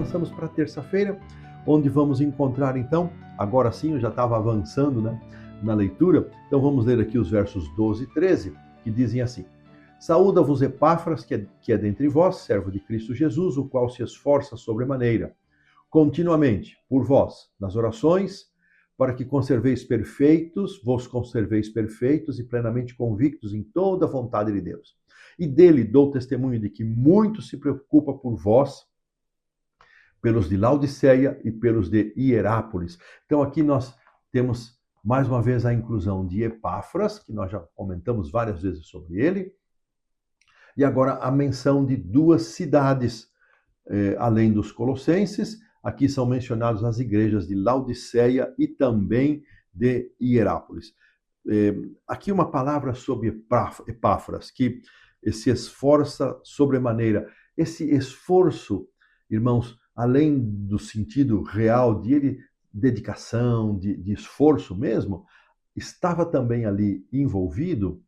avançamos para a terça-feira, onde vamos encontrar então, agora sim, eu já estava avançando, né, na leitura, então vamos ler aqui os versos 12 e 13, que dizem assim: Saúda-vos Epáfras, que é dentre vós, servo de Cristo Jesus, o qual se esforça sobremaneira, continuamente, por vós, nas orações, para que vos conserveis perfeitos e plenamente convictos em toda a vontade de Deus. E dele dou testemunho de que muito se preocupa por vós, pelos de Laodiceia e pelos de Hierápolis. Então aqui nós temos mais uma vez a inclusão de Epáfras, que nós já comentamos várias vezes sobre ele, e agora a menção de duas cidades, além dos colossenses. Aqui são mencionadas as igrejas de Laodiceia e também de Hierápolis. Aqui uma palavra sobre Epáfras, que se esforça sobremaneira. Esse esforço, irmãos, além do sentido real de dedicação, de esforço mesmo, estava também ali envolvido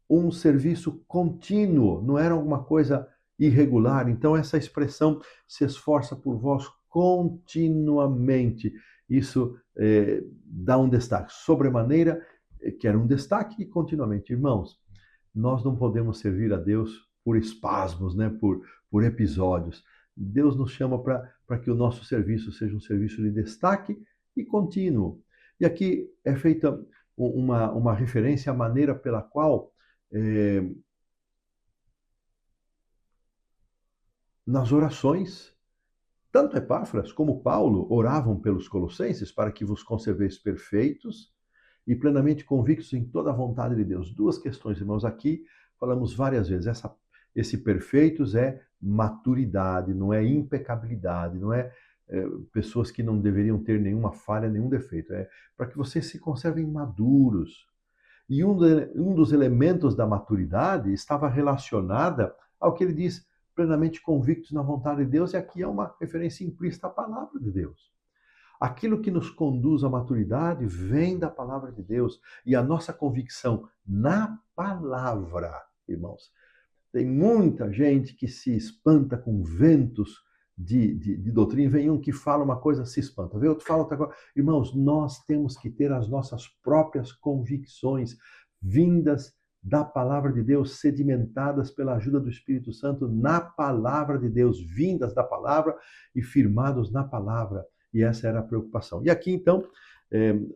um serviço contínuo, não era alguma coisa irregular. Então essa expressão se esforça por vós continuamente. Isso dá um destaque, sobremaneira, que era um destaque continuamente. Irmãos, nós não podemos servir a Deus por espasmos, né? por episódios. Deus nos chama para que o nosso serviço seja um serviço de destaque e contínuo. E aqui é feita uma referência à maneira pela qual nas orações, tanto Epáfras como Paulo oravam pelos colossenses para que vos conserveis perfeitos e plenamente convictos em toda a vontade de Deus. Duas questões, irmãos, aqui falamos várias vezes. Esse perfeitos é maturidade, não é impecabilidade, não é pessoas que não deveriam ter nenhuma falha, nenhum defeito. É para que vocês se conservem maduros. E um dos elementos da maturidade estava relacionada ao que ele diz, plenamente convictos na vontade de Deus, e aqui é uma referência implícita à palavra de Deus. Aquilo que nos conduz à maturidade vem da palavra de Deus, e a nossa convicção na palavra, irmãos. Tem muita gente que se espanta com ventos de doutrina, vem um que fala uma coisa, se espanta, vem outro fala outra coisa. Irmãos, nós temos que ter as nossas próprias convicções vindas da palavra de Deus, sedimentadas pela ajuda do Espírito Santo na palavra de Deus, vindas da palavra e firmados na palavra. E essa era a preocupação. E aqui, então,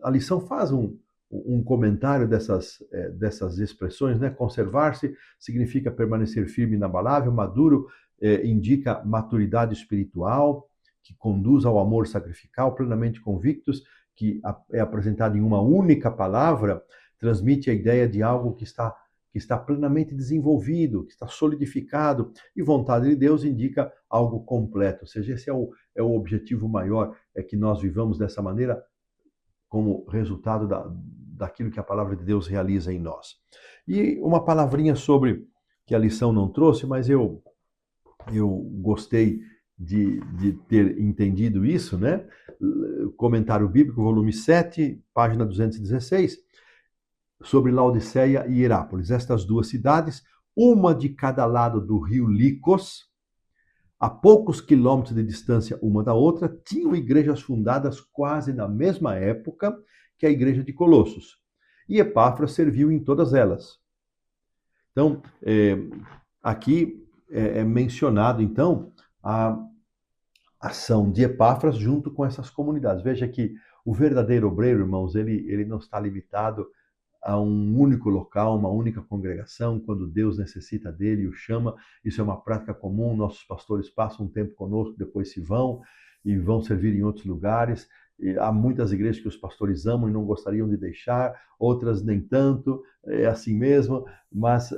a lição faz um comentário dessas expressões, né? Conservar-se significa permanecer firme e inabalável, maduro indica maturidade espiritual, que conduz ao amor sacrificial, plenamente convictos, que é apresentado em uma única palavra, transmite a ideia de algo que está plenamente desenvolvido, que está solidificado, e vontade de Deus indica algo completo, ou seja, esse é o objetivo maior, é que nós vivamos dessa maneira como resultado daquilo que a palavra de Deus realiza em nós. E uma palavrinha sobre, que a lição não trouxe, mas eu gostei de ter entendido isso, né? Comentário Bíblico, volume 7, página 216, sobre Laodiceia e Hierápolis. Estas duas cidades, uma de cada lado do rio Licos, a poucos quilômetros de distância uma da outra, tinham igrejas fundadas quase na mesma época que a igreja de Colossos. E Epáfras serviu em todas elas. Então, aqui é mencionado, então, a ação de Epáfras junto com essas comunidades. Veja que o verdadeiro obreiro, irmãos, ele não está limitado a um único local, uma única congregação, quando Deus necessita dele e o chama. Isso é uma prática comum, nossos pastores passam um tempo conosco, depois se vão e vão servir em outros lugares. E há muitas igrejas que os pastores amam e não gostariam de deixar, outras nem tanto, é assim mesmo, mas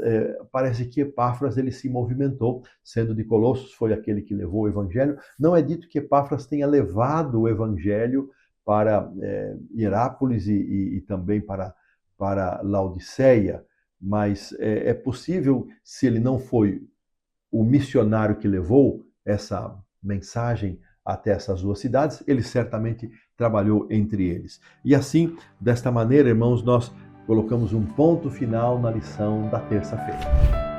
parece que Epáfras ele se movimentou, sendo de Colossos, foi aquele que levou o evangelho. Não é dito que Epáfras tenha levado o evangelho para Hierápolis e também para Laodiceia, mas é possível, se ele não foi o missionário que levou essa mensagem até essas duas cidades, ele certamente trabalhou entre eles. E assim, desta maneira, irmãos, nós colocamos um ponto final na lição da terça-feira.